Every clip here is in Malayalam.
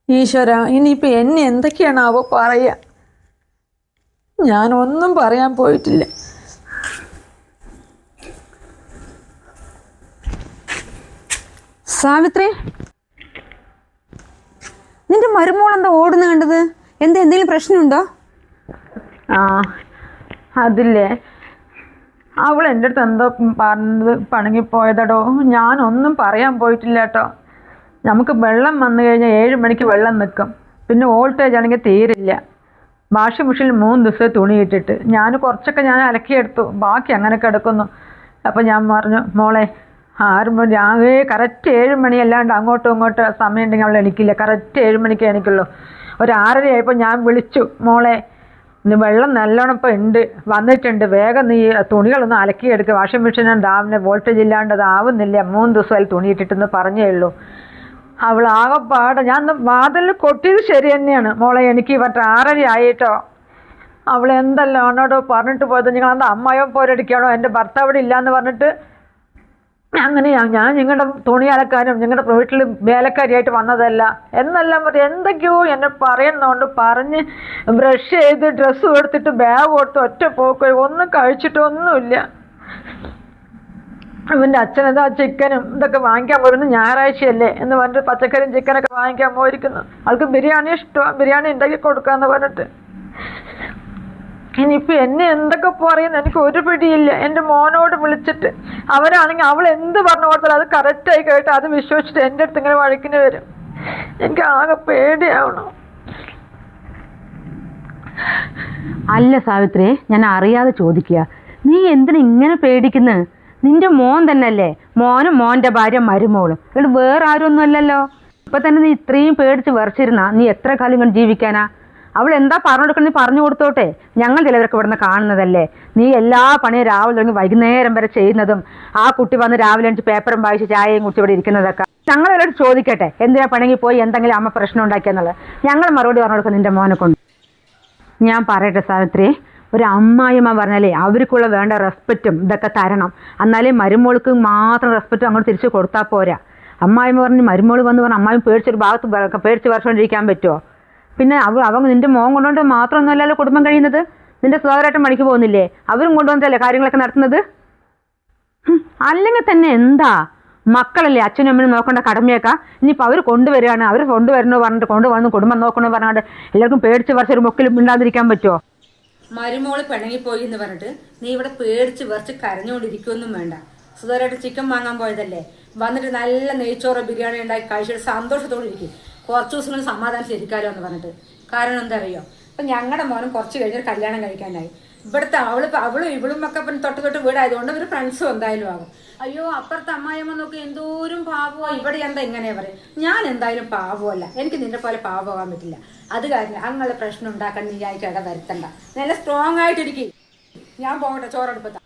ഈശ്വര, ഇനിയിപ്പോൾ എന്നെ എന്തൊക്കെയാണാവോ പറയുക. ഞാനൊന്നും പറയാൻ പോയിട്ടില്ല. സാവിത്രി, നിന്റെ മരുമോൾ എന്താ ഓടുന്ന കണ്ടത്? എന്തെങ്കിലും പ്രശ്നമുണ്ടോ? ആ, അതില്ലേ, അവൾ എൻ്റെ അടുത്ത് എന്തോ പറഞ്ഞത് പണങ്ങിപ്പോയതടോ. ഞാനൊന്നും പറയാൻ പോയിട്ടില്ല കേട്ടോ. നമുക്ക് വെള്ളം വന്നു കഴിഞ്ഞാൽ 7 മണിക്ക് വെള്ളം നിൽക്കും. പിന്നെ വോൾട്ടേജ് ആണെങ്കിൽ തീരില്ല. വാഷിംഗ് മെഷീനിൽ 3 ദിവസം തുണി ഇട്ടിട്ട് ഞാൻ കുറച്ചൊക്കെ അലക്കിയെടുത്തു, ബാക്കി അങ്ങനെ കിടക്കുന്നു. അപ്പം ഞാൻ പറഞ്ഞു, മോളെ 6 മണി കറക്റ്റ് 7 മണി അല്ലാണ്ട് അങ്ങോട്ടും ഇങ്ങോട്ടും സമയം ഉണ്ടെങ്കിൽ അവൾ എണിക്കില്ല. കറക്റ്റ് 7 മണിക്ക് എണിക്കുള്ളൂ. ഒരു 6:30 ആയപ്പോൾ ഞാൻ വിളിച്ചു, മോളെ ഇന്ന് വെള്ളം നല്ലോണം ഇപ്പോൾ ഉണ്ട്, വന്നിട്ടുണ്ട്, വേഗം നീ തുണികളൊന്നും അലക്കിയെടുക്കുക. വാഷിംഗ് മെഷീൻ രാവിലെ വോൾട്ടേജ് ഇല്ലാണ്ട് അത് ആവുന്നില്ല, 3 ദിവസമായി തുണി ഇട്ടിട്ടെന്ന് പറഞ്ഞേ ഉള്ളൂ. അവൾ ആകെപ്പാടെ, ഞാൻ വാതിൽ കൊട്ടിയത് ശരി തന്നെയാണ് മോളെ, എനിക്ക് 6:30 ആയിട്ടോ. അവൾ എന്തല്ലോ എന്നോട് പറഞ്ഞിട്ട് പോയത്, നിങ്ങളെന്താ അമ്മായോ പോരടിക്കുകയാണോ, എൻ്റെ ഭർത്താവ് ഇവിടെ ഇല്ലയെന്ന് പറഞ്ഞിട്ട് അങ്ങനെയാണ് ഞാൻ നിങ്ങളുടെ തുണി അലക്കാനും നിങ്ങളുടെ വീട്ടിൽ വേലക്കാരിയായിട്ട് വന്നതല്ല എന്നെല്ലാം പറയും. എന്തൊക്കെയോ എന്നെ പറയുന്നതുകൊണ്ട് പറഞ്ഞ് ബ്രഷ് ചെയ്ത് ഡ്രസ്സ് കൊടുത്തിട്ട് ബാഗ് കൊടുത്ത് ഒറ്റ പോക്ക്, ഒന്നും കഴിച്ചിട്ടൊന്നുമില്ല. അവൻ്റെ അച്ഛനത് ആ ചിക്കനും ഇതൊക്കെ വാങ്ങിക്കാൻ പോയിരുന്നു, ഞായറാഴ്ചയല്ലേ എന്ന് പറഞ്ഞിട്ട് പച്ചക്കറിയും ചിക്കനൊക്കെ വാങ്ങിക്കാൻ പോയിരിക്കുന്നു. ആൾക്ക് ബിരിയാണി ഇഷ്ടമാണ്, ബിരിയാണി ഉണ്ടാക്കി കൊടുക്കാമെന്ന് പറഞ്ഞിട്ട്. ഇനിയിപ്പോൾ എന്നെ എന്തൊക്കെ പറയുന്നു എനിക്ക് ഒരു പിടിയില്ല. എൻ്റെ മോനോട് വിളിച്ചിട്ട് അവരാണെങ്കിൽ അവൾ എന്ത് പറഞ്ഞു കൊടുത്താലും അത് കറക്റ്റായി കേട്ട് അത് വിശ്വസിച്ചിട്ട് എൻ്റെ അടുത്ത് ഇങ്ങനെ വഴക്കിന് വരും. എനിക്ക് ആകെ പേടിയാവണം. അല്ല സാവിത്രി, ഞാൻ അറിയാതെ ചോദിക്കുക, നീ എന്തിനാ ഇങ്ങനെ പേടിക്കുന്നത്? നിന്റെ മോൻ തന്നെയല്ലേ, മോനും മോൻ്റെ ഭാര്യ മരുമോളും, ഇവിടെ വേറെ ആരും ഒന്നും അല്ലല്ലോ. ഇപ്പം തന്നെ നീ ഇത്രയും പേടിച്ച് വിറച്ചിരുന്നാ നീ എത്ര കാലം കൊണ്ട് ജീവിക്കാനാ? അവൾ എന്താ പറഞ്ഞു കൊടുക്കണം, നീ പറഞ്ഞു കൊടുത്തോട്ടെ. ഞങ്ങൾ ചിലവരൊക്കെ ഇവിടുന്ന് കാണുന്നതല്ലേ. നീ എല്ലാ പണിയും രാവിലെ തുടങ്ങി വൈകുന്നേരം വരെ ചെയ്യുന്നതും ആ കുട്ടി വന്ന് രാവിലെ എണിച്ച് പേപ്പറും വായിച്ച് ചായയും കുടിച്ച് ഇവിടെ ഇരിക്കുന്നതൊക്കെ ഞങ്ങൾ ഇവരോട് ചോദിക്കട്ടെ, എന്തിനാ പണങ്ങി പോയി എന്തെങ്കിലും അമ്മ പ്രശ്നം ഉണ്ടാക്കിയെന്നുള്ളത്. ഞങ്ങൾ മറുപടി പറഞ്ഞു കൊടുക്കും നിന്റെ മോനെ കൊണ്ട്. ഞാൻ പറയട്ടെ സാവിത്രി, ഒരു അമ്മായിമ്മ പറഞ്ഞാലേ അവർക്കുള്ള വേണ്ട റെസ്പെക്റ്റും ഇതൊക്കെ തരണം. എന്നാലേ മരുമോൾക്ക് മാത്രം റെസ്പെക്റ്റും അങ്ങോട്ട് തിരിച്ചു കൊടുത്താൽ പോരാ. അമ്മായിമ്മ പറഞ്ഞ് മരുമോൾ വന്ന് പറഞ്ഞാൽ അമ്മായിമ്മ പേടിച്ചൊരു ഭാഗത്ത് പേടിച്ച് വർഷോണ്ടിരിക്കാൻ പറ്റുമോ? പിന്നെ അവ നിന്റെ മോൻ കൊണ്ടുകൊണ്ട് മാത്രമൊന്നുമല്ലല്ലോ കുടുംബം കഴിയുന്നത്. നിന്റെ സഹോദരേട്ടൻ പണിക്ക് പോകുന്നില്ലേ, അവരും കൊണ്ടുവന്നിട്ടല്ലേ കാര്യങ്ങളൊക്കെ നടത്തുന്നത്. അല്ലെങ്കിൽ തന്നെ എന്താ, മക്കളല്ലേ അച്ഛനും അമ്മനും നോക്കേണ്ട കടമയൊക്കെ. ഇനിയിപ്പോൾ അവർ കൊണ്ടുവരികയാണ്, അവർ കൊണ്ടുവരണോ പറഞ്ഞിട്ട് കൊണ്ടുവന്ന് കുടുംബം നോക്കണമെന്ന് പറഞ്ഞാണ്ട് എല്ലാവർക്കും പേടിച്ച് വരച്ചൊരു മുക്കിലും ഇണ്ടാതിരിക്കാൻ പറ്റുമോ? മരുമോള് പിണങ്ങിപ്പോയി എന്ന് പറഞ്ഞിട്ട് നീ ഇവിടെ പേടിച്ച് വരച്ച് കരഞ്ഞുകൊണ്ടിരിക്കുമൊന്നും വേണ്ട. സുധാരായിട്ട് ചിക്കൻ വാങ്ങാൻ പോയതല്ലേ, വന്നിട്ട് നല്ല നെയ്ച്ചോറ് ബിരിയാണി ഉണ്ടാക്കി കഴിച്ചിട്ട് സന്തോഷത്തോടെ ഇരിക്കും. കുറച്ച് ദിവസം സമാധാനം ശരിക്കാലോ എന്ന് പറഞ്ഞിട്ട്. കാരണം എന്താ അറിയോ, ഇപ്പം ഞങ്ങളുടെ മോനും കുറച്ച് കഴിഞ്ഞൊരു കല്യാണം കഴിക്കാനായി. ഇവിടുത്തെ അവളും ഇവളും ഒക്കെ തൊട്ട് വീടായതുകൊണ്ട് ഒരു ഫ്രണ്ട്സും എന്തായാലും ആകും. അയ്യോ അപ്പുറത്തെ അമ്മായിയമ്മ നോക്കി എന്തോരം പാവമോ, ഇവിടെ എന്താ ഇങ്ങനെ പറയും. ഞാൻ എന്തായാലും പാവമല്ല, എനിക്ക് നിന്റെ പോലെ പാവമാകാൻ പറ്റില്ല. അത് കാരണം അങ്ങനെ പ്രശ്നം ഉണ്ടാക്കാൻ നീ ആയിട്ട് ഇട വരുത്തണ്ട. നല്ല സ്ട്രോങ് ആയിട്ടിരിക്കും. ഞാൻ പോകട്ടെ, ചോറെടുപ്പത്താ.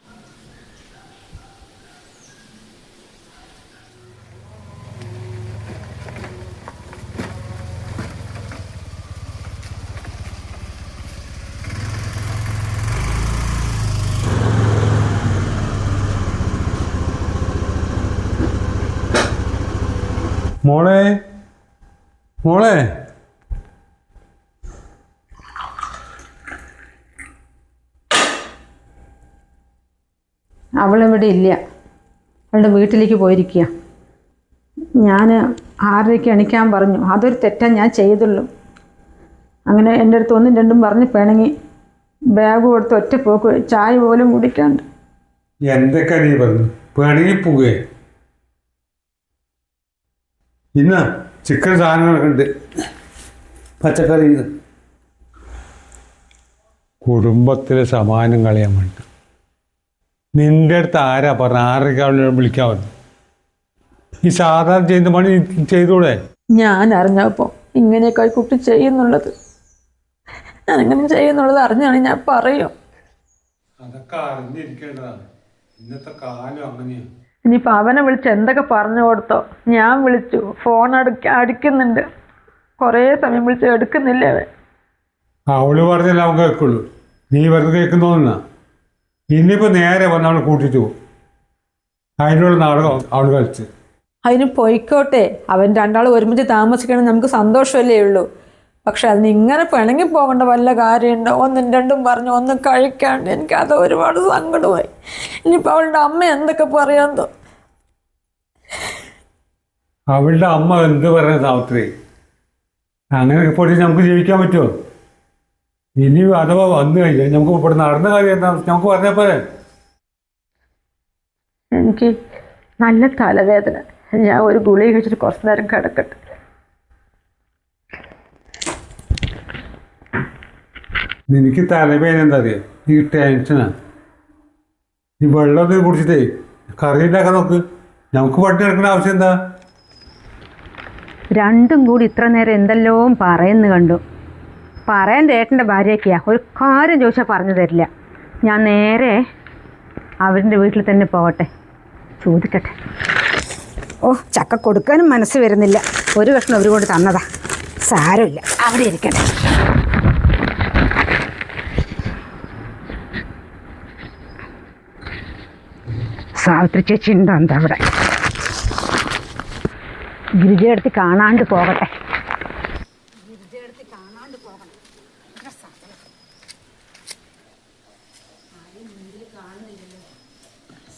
മോളെ മോളെ അവളിവിടെ ഇല്ല, അവളുടെ വീട്ടിലേക്ക് പോയിരിക്കുക. ഞാൻ 6:30 എണിക്കാൻ പറഞ്ഞു, അതൊരു തെറ്റാ ഞാൻ ചെയ്തുള്ളൂ. അങ്ങനെ എൻ്റെ അടുത്ത് 1ഉം 2ഉം പറഞ്ഞ് പിണങ്ങി ബാഗ് കൊടുത്ത് ഒറ്റ പോക്ക്, ചായ പോലും കുടിക്കാണ്ട്. എന്തൊക്കെ നീ പറഞ്ഞു, പിണങ്ങിപ്പോകേ. ഇന്ന് ചിക്കൻ സാധനങ്ങളൊക്കെ ഉണ്ട്, പച്ചക്കറി. കുടുംബത്തിലെ സമാനം കളയാൻ വേണ്ടി നിന്റെ അടുത്ത് ആരാ പറഞ്ഞ 6:30 വിളിക്കാൻ പറഞ്ഞു? ഈ സാധാരണ ചെയ്യുന്ന പണി ചെയ്തൂടെ? ഞാൻ അറിഞ്ഞപ്പോൾ ഇങ്ങനെയൊക്കെ കുട്ടി ചെയ്യുന്നുള്ളത്, ഞാനിങ്ങനെ ചെയ്യുന്നുള്ളത് അറിഞ്ഞാണ് ഞാൻ പറയും. അതൊക്കെ അറിഞ്ഞിരിക്കേണ്ടതാണ്, ഇന്നത്തെ കാലം അങ്ങനെയാണ്. ഇനിയിപ്പോൾ അവനെ വിളിച്ച് എന്തൊക്കെ പറഞ്ഞു കൊടുത്തോ. ഞാൻ വിളിച്ചു, ഫോൺ അടിക്കുന്നുണ്ട്, കുറേ സമയം വിളിച്ച് എടുക്കുന്നില്ല അവൻ. അവള് പറഞ്ഞല്ലേ അവൻ കേൾക്കുള്ളൂ, നീ വെറുതെ കേൾക്കുന്നോന്നാ. ഇനിയിപ്പോൾ നേരെ വന്ന് അവൾ കൂട്ടിച്ചു പോകും. അതിനുള്ള നാടകം അവൾ കളിച്ച്. അതിന് പൊയ്ക്കോട്ടെ, അവൻ രണ്ടാളും ഒരുമിച്ച് താമസിക്കണം, നമുക്ക് സന്തോഷമല്ലേ ഉള്ളൂ. പക്ഷെ അതിന് ഇങ്ങനെ പിണങ്ങി പോകേണ്ട വല്ല കാര്യമുണ്ടോ? ഒന്നും രണ്ടും പറഞ്ഞു ഒന്നും കഴിക്കാണ്ട് എനിക്കത് ഒരുപാട് സങ്കടമായി. ഇനിയിപ്പോൾ അവളുടെ അമ്മ എന്തൊക്കെ പറയാന്തോ. അവളുടെ അമ്മ എന്ത് പറയുന്നത് സാവിത്രി? അങ്ങനെയൊക്കെ പൊടി നമുക്ക് ജീവിക്കാൻ പറ്റുമോ? ഇനി അഥവാ വന്നു കഴിഞ്ഞാൽ നമുക്ക് ഇവിടെ നടന്ന കാര്യം എന്താ നമുക്ക് പറഞ്ഞാൽ പോലെ. എനിക്ക് നല്ല തലവേദന, ഞാൻ ഒരു ഗുളിക കഴിച്ചിട്ട് കുറച്ച് നേരം കിടക്കട്ടെ. എനിക്ക് തലവേദന എന്താ അറിയാം, ഈ ടെൻഷനാണ്. ഈ വെള്ളമൊക്കെ കുടിച്ചിട്ടേ കറി ഉണ്ടാക്കാൻ നോക്ക്. നമുക്ക് പട്ടി കിടക്കേണ്ട ആവശ്യം എന്താ? രണ്ടും കൂടി ഇത്ര നേരം എന്തെല്ലോ പറയുന്നു കണ്ടു. പറയാൻ ഏട്ടൻ്റെ ഭാര്യയൊക്കെയാ, ഒരു കാര്യം ചോദിച്ചാൽ പറഞ്ഞു തരില്ല. ഞാൻ നേരെ അവരുടെ വീട്ടിൽ തന്നെ പോകട്ടെ, ചോദിക്കട്ടെ. ഓ, ചക്ക കൊടുക്കാനും മനസ്സ് വരുന്നില്ല. ഒരു കഷ്ണം അവർ കൊണ്ട് തന്നതാ, സാരമില്ല, അവിടെ ഇരിക്കട്ടെ. സാവിത്രി ചേച്ചി ഉണ്ടോ എന്താ അവിടെ? ഗിരിജയെടുത്ത് കാണാണ്ട് പോകട്ടെ.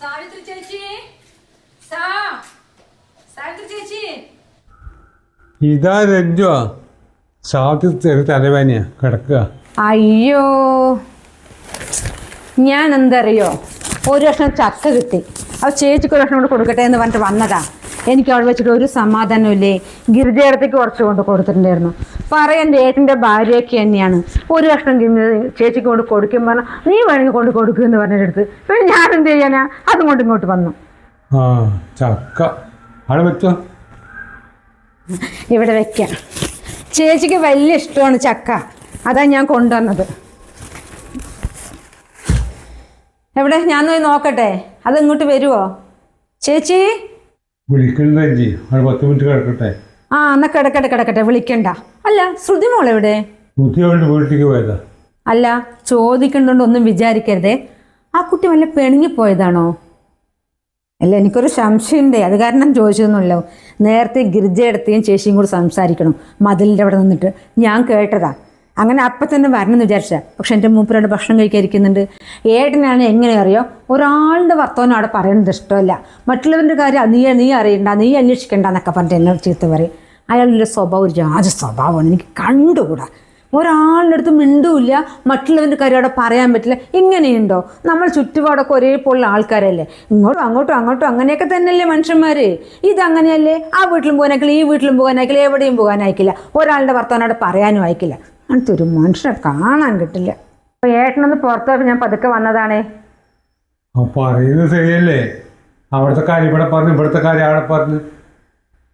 സാവിത്രി ചേച്ചി, സാവിത്രി ചേച്ചി. ഇതാ രഞ്ജുവാ, സാവിത്രി ചെറിയ തലവേദനയാ, കിടക്കുക. അയ്യോ, ഞാൻ എന്തറിയോ, ഒരു കഷ്ണം ചക്ക കിട്ടി, അത് ചേച്ചിക്ക് ഒരു കഷ്ണം കൊണ്ട് കൊടുക്കട്ടെ എന്ന് പറഞ്ഞിട്ട് വന്നതാ. എനിക്ക് അവിടെ വെച്ചിട്ട് ഒരു സമാധാനമില്ലേ. ഗിരിജയടത്തേക്ക് കുറച്ച് കൊണ്ട് കൊടുത്തിട്ടുണ്ടായിരുന്നു. പറയാൻ ഏട്ടൻ്റെ ഭാര്യയൊക്കെ തന്നെയാണ്. ഒരു കഷ്ണം ചേച്ചിക്ക് കൊണ്ട് കൊടുക്കും പറഞ്ഞാൽ നീ വേണമെങ്കിൽ കൊണ്ട് കൊടുക്കുമെന്ന് പറഞ്ഞിട്ട് പിന്നെ ഞാൻ എന്ത് ചെയ്യാനാ, അതും കൊണ്ട് ഇങ്ങോട്ട് വന്നു. ആ ചക്ക അവിടെ വെച്ചോ, ഇവിടെ വെക്കാം. ചേച്ചിക്ക് വലിയ ഇഷ്ടമാണ് ചക്ക, അതാ ഞാൻ കൊണ്ടുവന്നത്. എവിടെ, ഞാൻ പോയി നോക്കട്ടെ, അത് ഇങ്ങോട്ട് വരുമോ ചേച്ചി? വിളിക്കണ്ട രഞ്ജി, അവിടെ 10 മിനിറ്റ് കിടക്കട്ടെ. ആ, എന്നാ കിടക്കട്ടെ, വിളിക്കണ്ട. അല്ല, ശ്രുതി മോളെവിടെ? കുട്ടികളുടെ വീട്ടിലേക്ക് പോയതാ. അല്ല, ചോദിക്കണ്ടോണ്ട് ഒന്നും വിചാരിക്കരുതേ, ആ കുട്ടി വല്ല പിണങ്ങിപ്പോയതാണോ? അല്ല, എനിക്കൊരു സംശയമുണ്ടേ, അത് കാരണം ചോദിച്ചതെന്നല്ലോ. നേരത്തെ ഗിരിജയെടുത്തേയും ചേച്ചിയും കൂടി സംസാരിക്കണം മതിലിൻ്റെ അവിടെ നിന്നിട്ട്, ഞാൻ കേട്ടതാ. അങ്ങനെ അപ്പം തന്നെ വരണമെന്ന് വിചാരിച്ച, പക്ഷെ എൻ്റെ മൂപ്പരോട് ഭക്ഷണം കഴിക്കാതിരിക്കുന്നുണ്ട്. ഏട്ടനാണ് എങ്ങനെ അറിയോ, ഒരാളുടെ വർത്തമാനം അവിടെ പറയുന്നത് ഇഷ്ടമല്ല. മറ്റുള്ളവരുടെ കാര്യം നീ അറിയണ്ട, നീ അന്വേഷിക്കണ്ട എന്നൊക്കെ പറഞ്ഞിട്ട് എന്നോട് ചീത്ത പറയും. അയാളുടെ സ്വഭാവം ഒരു രാജ സ്വഭാവമാണ്, എനിക്ക് കണ്ടുകൂടാ. ഒരാളുടെ അടുത്ത് മിണ്ടുമില്ല, മറ്റുള്ളവൻ്റെ കാര്യം അവിടെ പറയാൻ പറ്റില്ല. ഇങ്ങനെയുണ്ടോ? നമ്മൾ ചുറ്റുപാടൊക്കെ ഒരേപോലുള്ള ആൾക്കാരല്ലേ, അങ്ങോട്ടും അങ്ങനെയൊക്കെ തന്നെയല്ലേ മനുഷ്യന്മാർ. ഇതങ്ങനെയല്ലേ, ആ വീട്ടിലും പോകാനായിക്കില്ല, ഈ വീട്ടിലും പോകാനായിക്കില്ല, എവിടെയും പോകാനായിക്കില്ല, ഒരാളുടെ വർത്തമാനം അവിടെ പറയാനും അയക്കില്ല. അങ്ങനത്തെ ഒരു മനുഷ്യനെ കാണാൻ കിട്ടില്ല. അപ്പോൾ ഏട്ടനൊന്ന് പുറത്തോട്ട് ഞാൻ പതുക്കെ വന്നതാണേ. പറയുന്നത് ശരിയല്ലേ, അവിടുത്തെ കാര്യം ഇവിടെ പറഞ്ഞു, ഇവിടുത്തെ കാര്യം അവിടെ പറഞ്ഞു,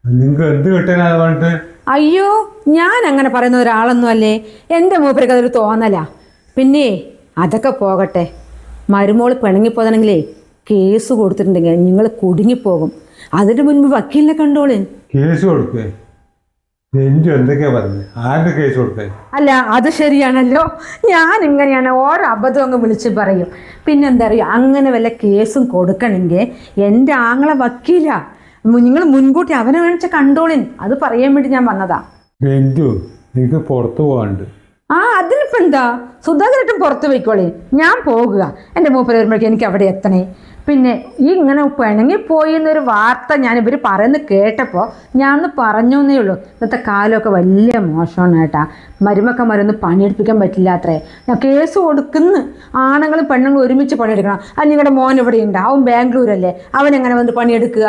നിങ്ങൾക്ക് എന്ത് കിട്ടാനാ പറഞ്ഞിട്ട്? അയ്യോ, ഞാൻ അങ്ങനെ പറയുന്ന ഒരാളൊന്നും അല്ലേ, എൻ്റെ മൂപ്പർക്ക് അതൊരു തോന്നലാ. പിന്നെ അതൊക്കെ പോകട്ടെ, മരുമോൾ പിണങ്ങിപ്പോതാണെങ്കിലേ കേസ് കൊടുത്തിട്ടുണ്ടെങ്കിൽ നിങ്ങൾ കുടുങ്ങിപ്പോകും. അതിന് മുൻപ് വക്കീലിനെ കണ്ടോളേ. കേസ് കൊടുക്കേ? രഞ്ജു എന്തൊക്കെയാ പറഞ്ഞത്? ആരുടെ കേസ് കൊടുത്തേ? അല്ല, അത് ശരിയാണല്ലോ, ഞാൻ ഇങ്ങനെയാണ് ഓരോ അബദ്ധം അങ്ങ് വിളിച്ച് പറയും. പിന്നെന്താ അറിയുക, അങ്ങനെ വല്ല കേസും കൊടുക്കണമെങ്കിൽ എൻ്റെ ആങ്ങളെ വക്കീലാ, നിങ്ങൾ മുൻകൂട്ടി അവനെ വേണിച്ച കണ്ടോളിൻ, അത് പറയാൻ വേണ്ടി ഞാൻ വന്നതാ. രഞ്ജു, എനിക്ക് പുറത്തു പോകാനുണ്ട്. ആ, അതിനിപ്പോൾ എന്താ, സുധാകരട്ടും പുറത്ത് പോയിക്കോളേ, ഞാൻ പോകുക. എൻ്റെ മൂപ്പര് വരുമ്പോഴേക്കും എനിക്ക് അവിടെ എത്തണേ. പിന്നെ ഈ ഇങ്ങനെ പിണങ്ങിപ്പോയി എന്നൊരു വാർത്ത ഞാൻ ഇവർ പറയുന്നത് കേട്ടപ്പോൾ ഞാൻ ഒന്ന് പറഞ്ഞു എന്നേ ഉള്ളൂ. ഇന്നത്തെ കാലമൊക്കെ വലിയ മോശമാണ് കേട്ടാ, മരുമക്കന്മാരൊന്നും പണിയെടുപ്പിക്കാൻ പറ്റില്ല അത്രേ. ഞാൻ കേസ് കൊടുക്കുന്നു, ആണുങ്ങളും പെണ്ണുങ്ങളും ഒരുമിച്ച് പണിയെടുക്കണം. അത് നിങ്ങളുടെ മോൻ ഇവിടെ ഉണ്ട്, അവൻ ബാംഗ്ലൂരല്ലേ, അവനെങ്ങനെ വന്ന് പണിയെടുക്കുക?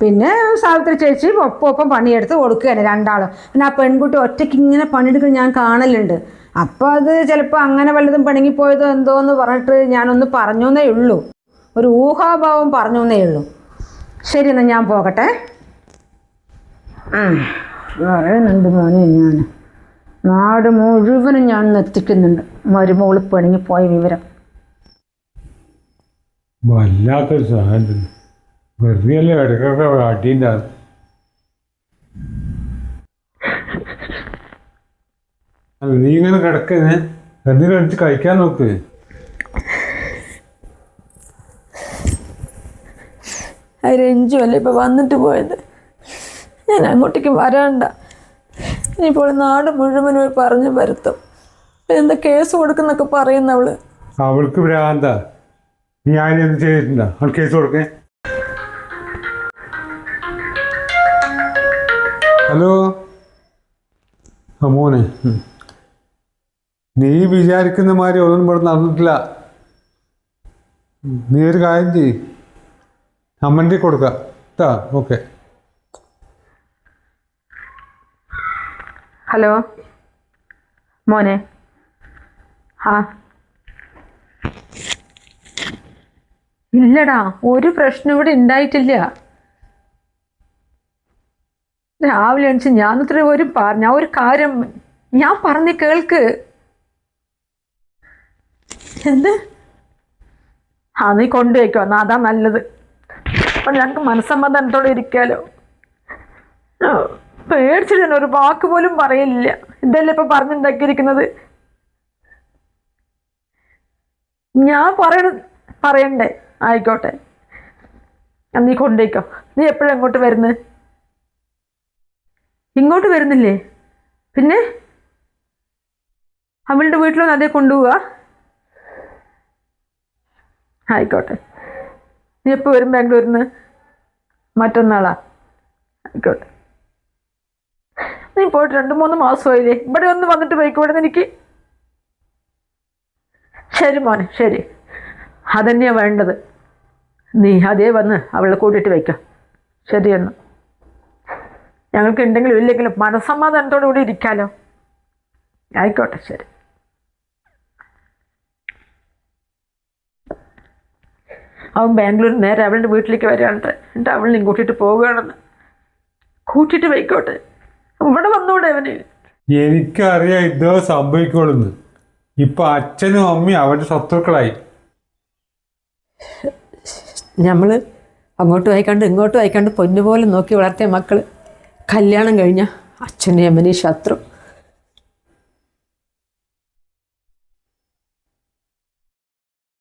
പിന്നെ സാവിത്രി ചേച്ചി ഒപ്പം പണിയെടുത്ത് കൊടുക്കുകയാണ് രണ്ടാളും. പിന്നെ ആ പെൺകുട്ടി ഒറ്റയ്ക്ക് ഇങ്ങനെ പണിയെടുക്കുന്നത് ഞാൻ കാണലുണ്ട്. അപ്പോൾ അത് ചിലപ്പോൾ അങ്ങനെ വല്ലതും പിണങ്ങിപ്പോയതോ എന്തോ എന്ന് പറഞ്ഞിട്ട് ഞാനൊന്ന് പറഞ്ഞു എന്നേ ഉള്ളൂ, ഒരു ഊഹാഭാവം പറഞ്ഞു എന്നേ ഉള്ളൂ. ശരി, എന്നാൽ ഞാൻ പോകട്ടെ. പറയുന്നുണ്ട് മോനെ, ഞാൻ നാട് മുഴുവനും ഞാൻ എത്തിക്കുന്നുണ്ട് മരുമോള് പിണങ്ങിപ്പോയ വിവരം. വല്ലാത്തൊരു സാധനം, വെറുതെ അല്ലേ ഇടയ്ക്കൊക്കെ അടിയുണ്ടാകും. നീ ഇങ്ങനെ കിടക്കുന്നേ, എന്തെങ്കിലും എടുത്ത് കഴിക്കാൻ നോക്ക്. രഞ്ജു അല്ലേ ഇപ്പം വന്നിട്ട് പോയത്, ഞാൻ അങ്ങോട്ടേക്ക് വരാണ്ട. ഇനിയിപ്പോൾ നാട് മുഴുവനും പറഞ്ഞു വരുത്തും. എന്താ കേസ് കൊടുക്കുന്നൊക്കെ പറയുന്നവള്. അവൾക്ക് ഭ്രാന്ത. നീ ആരും എന്ത് ചെയ്തിട്ടുണ്ടോ? അവൾ കേസ് കൊടുക്കേ. ഹലോ മോനെ, നീ വിചാരിക്കുന്ന മാതിരി ഒന്നും ഇവിടെ നടന്നിട്ടില്ല. നീ ഒരു കാര്യം ചെയ്യ്, അമ്മൻ്റെ കൊടുക്കാം കേട്ടോ. ഓക്കെ. ഹലോ മോനെ. ആ ഇല്ലടാ, ഒരു പ്രശ്നം ഇവിടെ ഉണ്ടായിട്ടില്ല. രാവിലെ എണിച്ച് ഞാൻ ഒരു കാര്യം ഞാൻ പറഞ്ഞ് കേൾക്ക്. എന്ത്? നീ കൊണ്ടുപോയിക്കോ, എന്നാ അതാ നല്ലത്. അപ്പം ഞങ്ങൾക്ക് മനസ്സമ്മതത്തോടെ ഇരിക്കാലോ. പേടിച്ചിട്ട് ഞാൻ ഒരു വാക്ക് പോലും പറയില്ല. ഇതല്ലേ ഇപ്പൊ പറഞ്ഞുണ്ടാക്കിയിരിക്കുന്നത്. ഞാൻ പറയണ്ടേ? ആയിക്കോട്ടെ, നീ കൊണ്ടുപോയിക്കോ. നീ എപ്പോഴും എങ്ങോട്ട് വരുന്നത്? ഇങ്ങോട്ട് വരുന്നില്ലേ? പിന്നെ അവളുടെ വീട്ടിലൊന്നും അതേ കൊണ്ടുപോവാ? ആയിക്കോട്ടെ. നീ എപ്പോൾ വരും ബാംഗ്ലൂരിൽ നിന്ന്? മറ്റന്നാളാ? ആയിക്കോട്ടെ. നീ പോയിട്ട് 2-3 മാസമായില്ലേ? ഇവിടെ ഒന്ന് വന്നിട്ട് പോയിക്കോട്ടെ എനിക്ക്. ശരി മോനെ, ശരി, അതന്നെയാണ് വേണ്ടത്. നീ അതേ വന്ന് അവളെ കൂട്ടിയിട്ട് വയ്ക്കാം. ശരിയെന്ന്. ഞങ്ങൾക്ക് ഉണ്ടെങ്കിലും ഇല്ലെങ്കിലും മനസ്സമാധാനത്തോടു കൂടി ഇരിക്കാലോ. ആയിക്കോട്ടെ, ശരി. അവൻ ബാംഗ്ലൂരിൽ നേരെ അവളുടെ വീട്ടിലേക്ക് വരികയാണ്ട്ടെ. എന്നിട്ട് അവളിനെയും കൂട്ടിയിട്ട് പോവുകയാണെന്ന്. കൂട്ടിയിട്ട് വയ്ക്കോട്ടെ, ഇവിടെ വന്നൂടെ അവന്? എനിക്കറിയാം ഇതോ സംഭവിക്കുള്ളൂ. ഇപ്പൊ അച്ഛനും അമ്മയും അവരുടെ ശത്രുക്കളായി. നമ്മൾ അങ്ങോട്ട് വായിക്കാണ്ട് ഇങ്ങോട്ട് വായിക്കാണ്ട് പൊന്നുപോലെ നോക്കി വളർത്തിയ മക്കൾ കല്യാണം കഴിഞ്ഞ അച്ഛനും അമ്മനെയും ശത്രു.